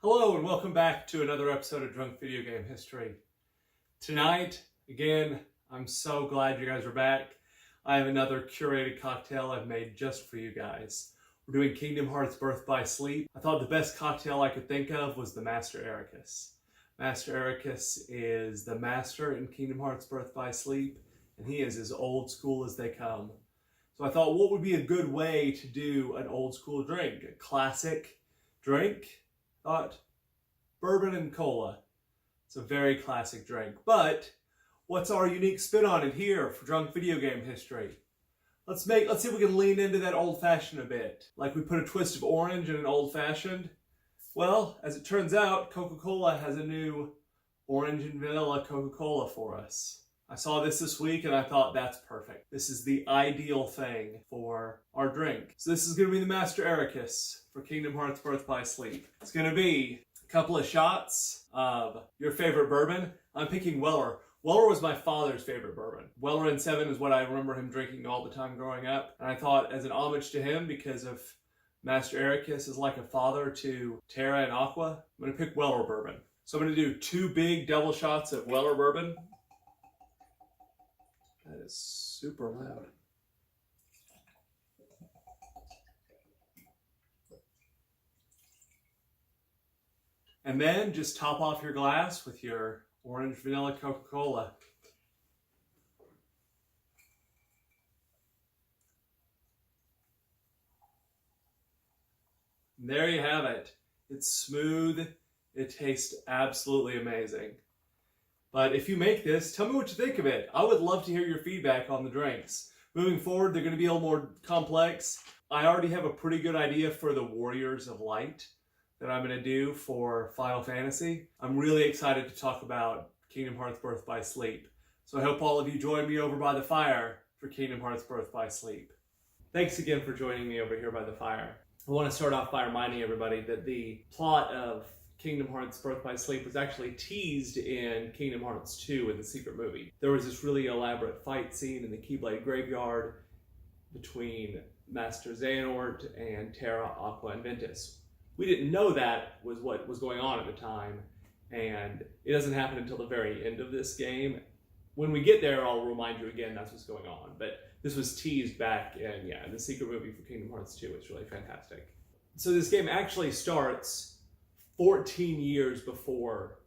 Hello and welcome back to another episode of Drunk Video Game History. Tonight, again, I'm so glad you guys are back. I have another curated cocktail I've made just for you guys. We're doing Kingdom Hearts Birth by Sleep. I thought the best cocktail I could think of was the Master Eraqus. Master Eraqus is the master in Kingdom Hearts Birth by Sleep, and he is as old school as they come. So I thought, what would be a good way to do an old school drink? A classic drink? Thought bourbon and cola. It's a very classic drink. But what's our unique spin on it here for Drunk Video Game History? Let's see if we can lean into that old-fashioned a bit. Like we put a twist of orange in an old-fashioned. Well, as it turns out, Coca-Cola has a new orange and vanilla Coca-Cola for us. I saw this week and I thought that's perfect. This is the ideal thing for our drink. So this is going to be the Master Eraqus for Kingdom Hearts Birth by Sleep. It's going to be a couple of shots of your favorite bourbon. I'm picking Weller. Weller was my father's favorite bourbon. Weller and 7 is what I remember him drinking all the time growing up. And I thought as an homage to him, because of Master Eraqus is like a father to Terra and Aqua, I'm going to pick Weller bourbon. So I'm going to do 2 big double shots of Weller bourbon. That is super loud. And then just top off your glass with your orange vanilla Coca-Cola. And there you have it. It's smooth. It tastes absolutely amazing. But if you make this, tell me what you think of it. I would love to hear your feedback on the drinks. Moving forward, they're going to be a little more complex. I already have a pretty good idea for the Warriors of Light that I'm going to do for Final Fantasy. I'm really excited to talk about Kingdom Hearts Birth by Sleep. So I hope all of you join me over by the fire for Kingdom Hearts Birth by Sleep. Thanks again for joining me over here by the fire. I want to start off by reminding everybody that the plot of Kingdom Hearts Birth by Sleep was actually teased in Kingdom Hearts 2 in the secret movie. There was this really elaborate fight scene in the Keyblade Graveyard between Master Xehanort and Terra, Aqua, and Ventus. We didn't know that was what was going on at the time, and it doesn't happen until the very end of this game. When we get there, I'll remind you again that's what's going on, but this was teased back in the secret movie for Kingdom Hearts 2. It's really fantastic. So this game actually starts 14 years before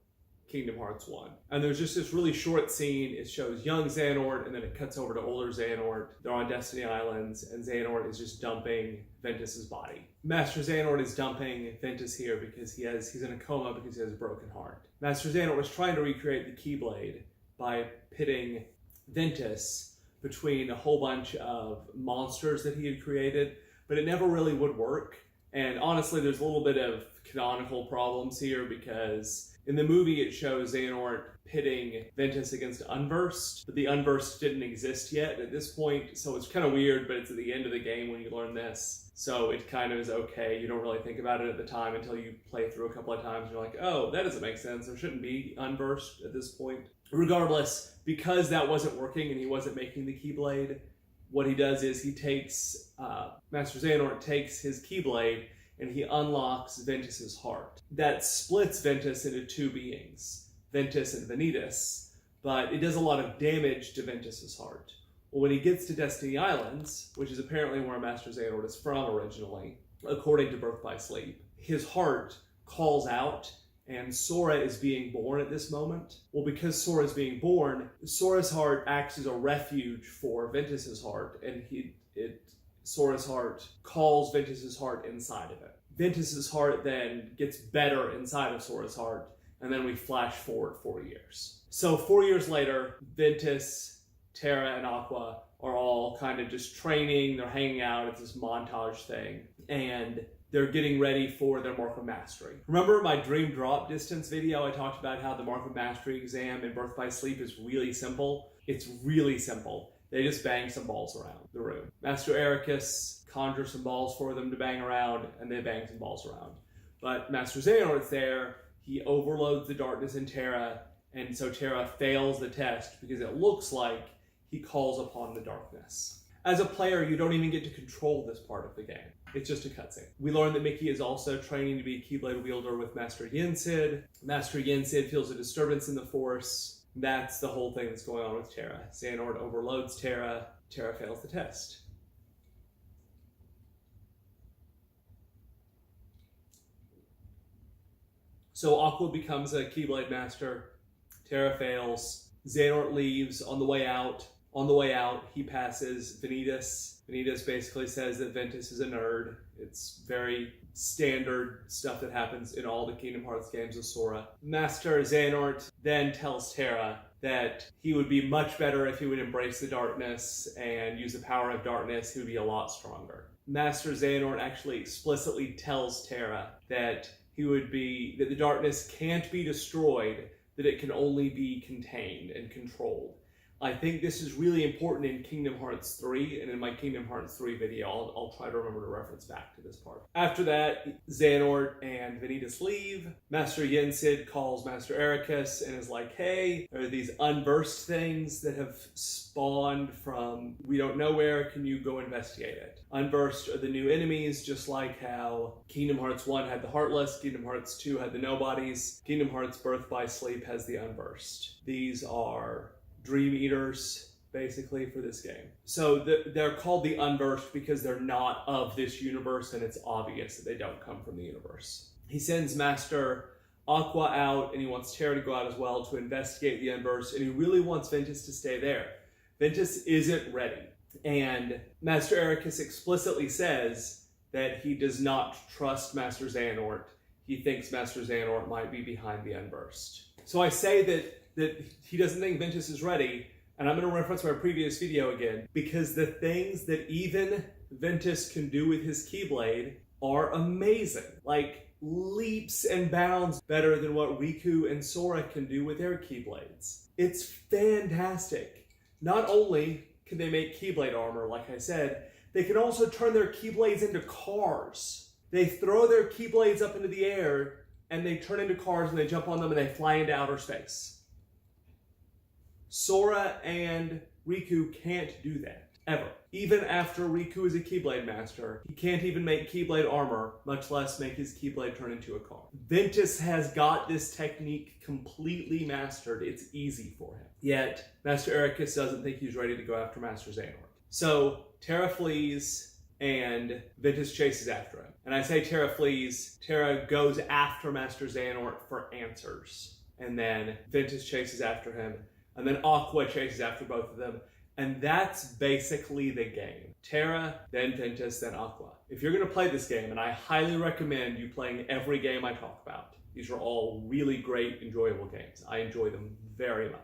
Kingdom Hearts 1. And there's just this really short scene. It shows young Xehanort, and then it cuts over to older Xehanort. They're on Destiny Islands, and Xehanort is just dumping Ventus's body. Master Xehanort is dumping Ventus here because he's in a coma because he has a broken heart. Master Xehanort was trying to recreate the Keyblade by pitting Ventus between a whole bunch of monsters that he had created, but it never really would work. And honestly, there's a little bit of canonical problems here because in the movie it shows Xehanort pitting Ventus against Unversed, but the Unversed didn't exist yet at this point, so it's kind of weird, but it's at the end of the game when you learn this. So it kind of is okay. You don't really think about it at the time until you play through a couple of times and you're like, oh, that doesn't make sense. There shouldn't be Unversed at this point. Regardless, because that wasn't working and he wasn't making the Keyblade, what he does is he takes, Master Xehanort takes his Keyblade and he unlocks Ventus's heart. That splits Ventus into 2 beings, Ventus and Vanitas, but it does a lot of damage to Ventus's heart. Well, when he gets to Destiny Islands, which is apparently where Master Xehanort is from originally, according to Birth by Sleep, his heart calls out and Sora is being born at this moment. Well, because Sora is being born, Sora's heart acts as a refuge for Ventus's heart, and Sora's heart calls Ventus's heart inside of it. Ventus's heart then gets better inside of Sora's heart, and then we flash forward 4 years. So 4 years later, Ventus, Terra, and Aqua are all kind of just training, they're hanging out, it's this montage thing, and they're getting ready for their Mark of Mastery. Remember my Dream Drop Distance video? I talked about how the Mark of Mastery exam in Birth by Sleep is really simple. It's really simple. They just bang some balls around the room. Master Eraqus conjures some balls for them to bang around, and they bang some balls around. But Master Xehanort's there, he overloads the darkness in Terra, and so Terra fails the test because it looks like he calls upon the darkness. As a player, you don't even get to control this part of the game. It's just a cutscene. We learn that Mickey is also training to be a Keyblade wielder with Master Yensid. Master Yensid feels a disturbance in the Force. That's the whole thing that's going on with Terra. Xehanort overloads Terra. Terra fails the test. So Aqua becomes a Keyblade Master. Terra fails. Xehanort leaves. On the way out, he passes Vanitas. Vanitas basically says that Ventus is a nerd. It's very standard stuff that happens in all the Kingdom Hearts games with Sora. Master Xehanort then tells Terra that he would be much better if he would embrace the darkness and use the power of darkness. He would be a lot stronger. Master Xehanort actually explicitly tells Terra that that the darkness can't be destroyed, that it can only be contained and controlled. I think this is really important in Kingdom Hearts 3, and in my Kingdom Hearts 3 video, I'll try to remember to reference back to this part. After that, Xehanort and Vanitas leave. Master Yensid calls Master Eraqus and is like, hey, there are these unversed things that have spawned from we don't know where, can you go investigate it? Unversed are the new enemies, just like how Kingdom Hearts 1 had the Heartless, Kingdom Hearts 2 had the Nobodies, Kingdom Hearts Birth by Sleep has the Unversed. These are Dream Eaters, basically, for this game. So they're called the Unversed because they're not of this universe, and it's obvious that they don't come from the universe. He sends Master Aqua out, and he wants Terra to go out as well to investigate the Unversed, and he really wants Ventus to stay there. Ventus isn't ready, and Master Eraqus explicitly says that he does not trust Master Xehanort. He thinks Master Xehanort might be behind the Unversed. So I say that he doesn't think Ventus is ready, and I'm going to reference my previous video again, because the things that even Ventus can do with his Keyblade are amazing. Like, leaps and bounds better than what Riku and Sora can do with their Keyblades. It's fantastic. Not only can they make Keyblade armor, like I said, they can also turn their Keyblades into cars. They throw their Keyblades up into the air, and they turn into cars, and they jump on them, and they fly into outer space. Sora and Riku can't do that, ever. Even after Riku is a Keyblade Master, he can't even make Keyblade armor, much less make his Keyblade turn into a car. Ventus has got this technique completely mastered. It's easy for him. Yet, Master Eraqus doesn't think he's ready to go after Master Xehanort. So, Terra flees, and Ventus chases after him. And I say Terra flees, Terra goes after Master Xehanort for answers. And then Ventus chases after him, and then Aqua chases after both of them. And that's basically the game. Terra, then Ventus, then Aqua. If you're going to play this game, and I highly recommend you playing every game I talk about, these are all really great, enjoyable games. I enjoy them very much.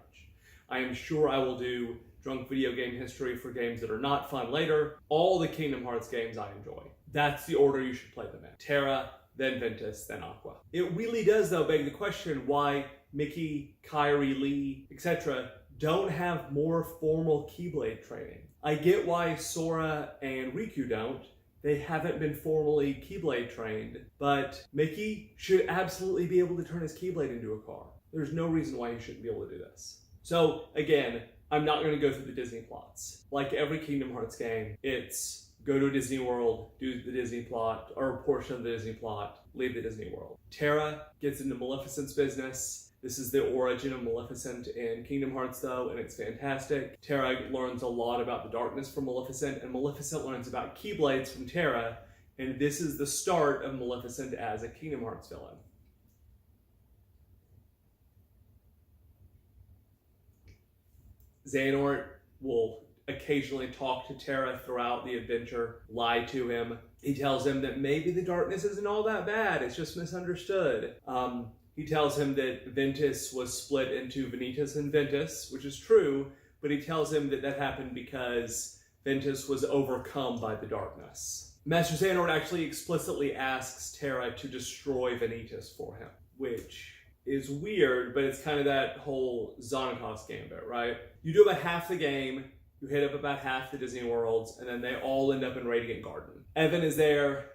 I am sure I will do drunk video game history for games that are not fun later. All the Kingdom Hearts games I enjoy. That's the order you should play them in. Terra, then Ventus, then Aqua. It really does, though, beg the question why Mickey, Kairi, Lee, etc. don't have more formal Keyblade training. I get why Sora and Riku don't. They haven't been formally Keyblade trained, but Mickey should absolutely be able to turn his Keyblade into a car. There's no reason why he shouldn't be able to do this. So, again, I'm not going to go through the Disney plots. Like every Kingdom Hearts game, it's go to a Disney World, do the Disney plot, or a portion of the Disney plot, leave the Disney World. Terra gets into Maleficent's business. This is the origin of Maleficent in Kingdom Hearts, though, and it's fantastic. Terra learns a lot about the darkness from Maleficent, and Maleficent learns about Keyblades from Terra, and this is the start of Maleficent as a Kingdom Hearts villain. Xehanort will occasionally talk to Terra throughout the adventure, lie to him. He tells him that maybe the darkness isn't all that bad, it's just misunderstood. He tells him that Ventus was split into Vanitas and Ventus, which is true, but he tells him that that happened because Ventus was overcome by the darkness. Master Xehanort actually explicitly asks Terra to destroy Vanitas for him, which is weird, but it's kind of that whole Xanatos gambit, right? You do about half the game, you hit up about half the Disney worlds, and then they all end up in Radiant Garden. Evan is there,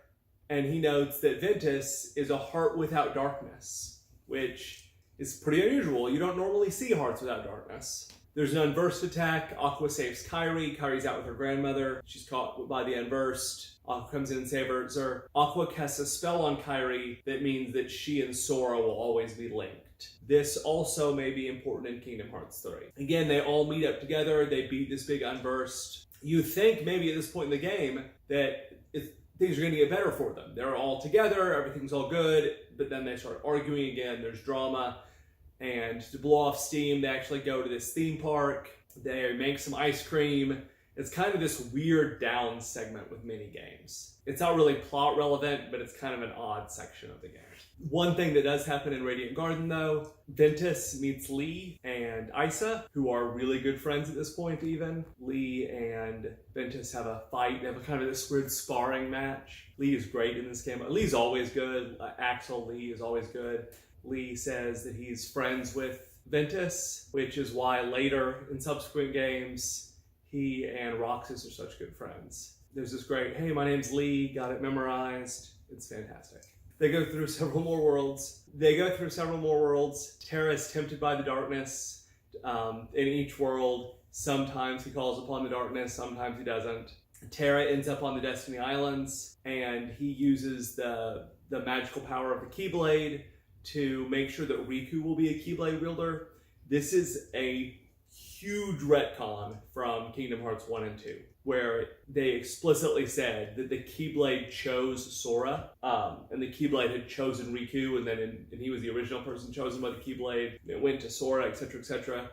and he notes that Ventus is a heart without darkness, which is pretty unusual. You don't normally see hearts without darkness. There's an unversed attack. Aqua saves Kairi. Kairi's out with her grandmother. She's caught by the unversed. Aqua comes in and saves her. Aqua casts a spell on Kairi that means that she and Sora will always be linked. This also may be important in Kingdom Hearts 3. Again, they all meet up together. They beat this big unversed. You think maybe at this point in the game that things are going to get better for them. They're all together. Everything's all good. But then they start arguing again. There's drama. And to blow off steam, they actually go to this theme park. They make some ice cream. It's kind of this weird down segment with mini games. It's not really plot relevant, but it's kind of an odd section of the game. One thing that does happen in Radiant Garden, though, Ventus meets Lee and Isa, who are really good friends at this point even. Lee and Ventus have a fight. They have a kind of this weird sparring match. Lee is great in this game. Lee's always good. Axel Lee is always good. Lee says that he's friends with Ventus, which is why later in subsequent games, he and Roxas are such good friends. There's this great, hey, my name's Lee, got it memorized. It's fantastic. They go through several more worlds. Terra is tempted by the darkness. In each world, sometimes he calls upon the darkness, sometimes he doesn't. Terra ends up on the Destiny Islands, and he uses the magical power of the Keyblade to make sure that Riku will be a Keyblade wielder. This is a huge retcon from Kingdom Hearts 1 and 2, where they explicitly said that the Keyblade chose Sora, and the Keyblade had chosen Riku, and then he was the original person chosen by the Keyblade. It went to Sora, etc., etc.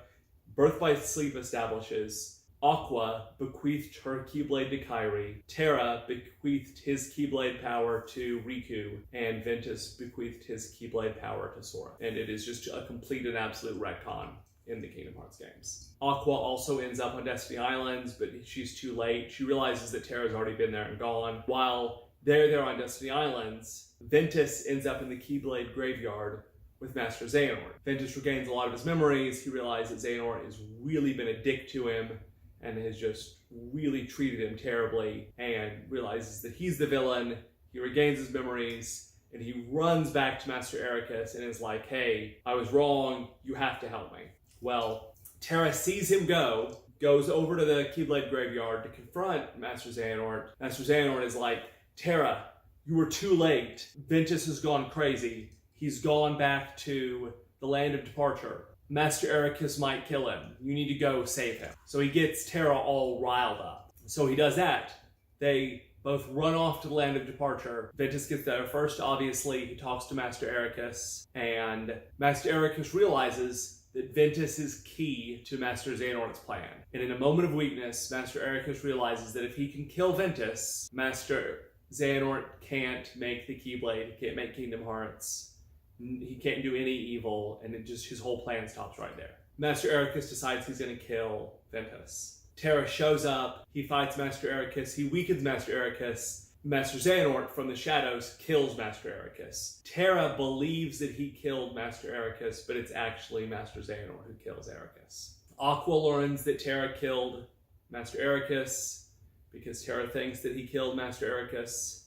Birth by Sleep establishes Aqua bequeathed her Keyblade to Kairi, Terra bequeathed his Keyblade power to Riku, and Ventus bequeathed his Keyblade power to Sora. And it is just a complete and absolute retcon in the Kingdom Hearts games. Aqua also ends up on Destiny Islands, but she's too late. She realizes that Terra's already been there and gone. While they're there on Destiny Islands, Ventus ends up in the Keyblade graveyard with Master Xehanort. Ventus regains a lot of his memories. He realizes that Xehanort has really been a dick to him and has just really treated him terribly, and realizes that he's the villain. He regains his memories, and he runs back to Master Eraqus and is like, hey, I was wrong, you have to help me. Well, Terra sees him goes over to the Keyblade graveyard to confront Master Xehanort. Master Xehanort is like, Terra, you were too late. Ventus has gone crazy. He's gone back to the land of departure. Master Eraqus might kill him. You need to go save him. So he gets Terra all riled up. So he does that. They both run off to the land of departure. Ventus gets there first, obviously. He talks to Master Eraqus, and Master Eraqus realizes that Ventus is key to Master Xehanort's plan. And in a moment of weakness, Master Eraqus realizes that if he can kill Ventus, Master Xehanort can't make the Keyblade, he can't make Kingdom Hearts. He can't do any evil, and his whole plan stops right there. Master Eraqus decides he's going to kill Ventus. Terra shows up, he fights Master Eraqus, he weakens Master Eraqus. Master Xehanort from the shadows kills Master Eraqus. Terra believes that he killed Master Eraqus, but it's actually Master Xehanort who kills Eraqus. Aqua learns that Terra killed Master Eraqus because Terra thinks that he killed Master Eraqus.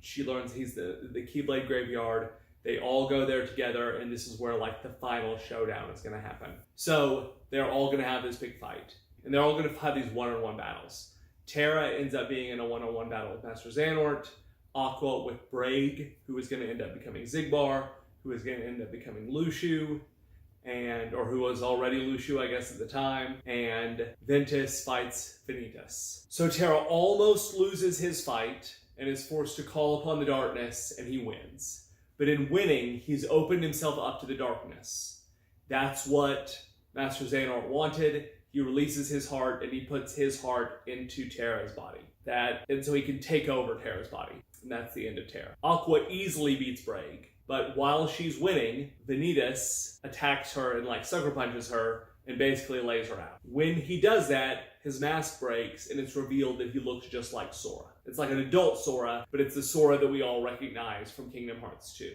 She learns he's the Keyblade graveyard. They all go there together, and this is where like the final showdown is going to happen. So they're all going to have this big fight, and they're all going to have these one-on-one battles. Terra ends up being in a one-on-one battle with Master Xehanort, Aqua with Braig, who is going to end up becoming Xigbar, who is going to end up becoming Lushu, or who was already Lushu, I guess, at the time, and Ventus fights Vanitas. So Terra almost loses his fight and is forced to call upon the darkness, and he wins. But in winning, he's opened himself up to the darkness. That's what Master Xehanort wanted. He releases his heart, and he puts his heart into Terra's body. And so he can take over Terra's body. And that's the end of Terra. Aqua easily beats Braig. But while she's winning, Vanitas attacks her and like sucker punches her and basically lays her out. When he does that, his mask breaks and it's revealed that he looks just like Sora. It's like an adult Sora, but it's the Sora that we all recognize from Kingdom Hearts 2.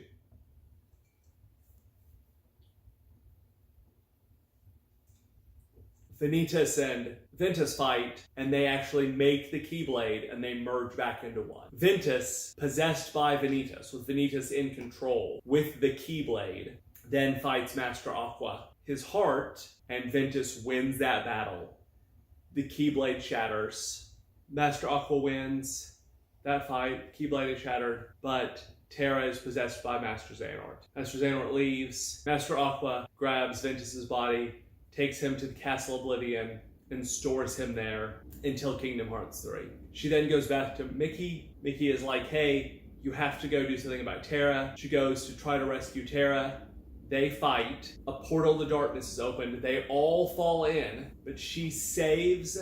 Vanitas and Ventus fight, and they actually make the Keyblade, and they merge back into one. Ventus, possessed by Vanitas, with Vanitas in control with the Keyblade, then fights Master Aqua. His heart, and Ventus wins that battle. The Keyblade shatters. Master Aqua wins that fight. Keyblade is shattered, but Terra is possessed by Master Xehanort. Master Xehanort leaves. Master Aqua grabs Ventus's body, takes him to the Castle Oblivion, and stores him there until Kingdom Hearts 3. She then goes back to Mickey. Mickey is like, hey, you have to go do something about Terra. She goes to try to rescue Terra. They fight. A portal to darkness is opened. They all fall in, but she saves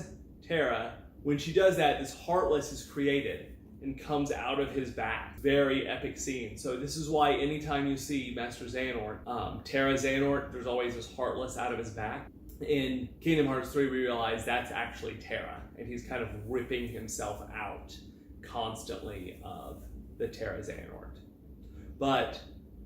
Terra. When she does that, this Heartless is created and comes out of his back. Very epic scene. So this is why anytime you see Master Xehanort, Terra Xehanort, there's always this Heartless out of his back. In Kingdom Hearts 3, we realize that's actually Terra, and he's kind of ripping himself out constantly of the Terra Xehanort. But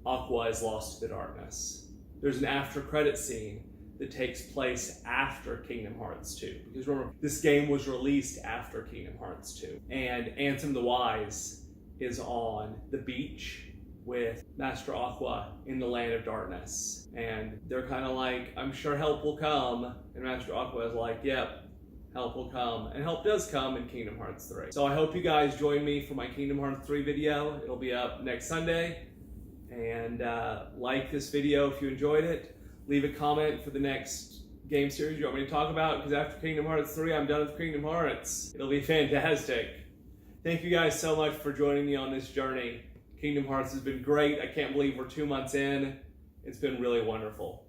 Aqua is lost to the darkness. There's an after credit scene that takes place after Kingdom Hearts 2. Because remember, this game was released after Kingdom Hearts 2. And Ansem the Wise is on the beach with Master Aqua in the Land of Darkness. And they're kind of like, I'm sure help will come. And Master Aqua is like, yep, help will come. And help does come in Kingdom Hearts 3. So I hope you guys join me for my Kingdom Hearts 3 video. It'll be up next Sunday. And like this video if you enjoyed it. Leave a comment for the next game series you want me to talk about, because after Kingdom Hearts 3, I'm done with Kingdom Hearts. It'll be fantastic. Thank you guys so much for joining me on this journey. Kingdom Hearts has been great. I can't believe we're 2 months in. It's been really wonderful.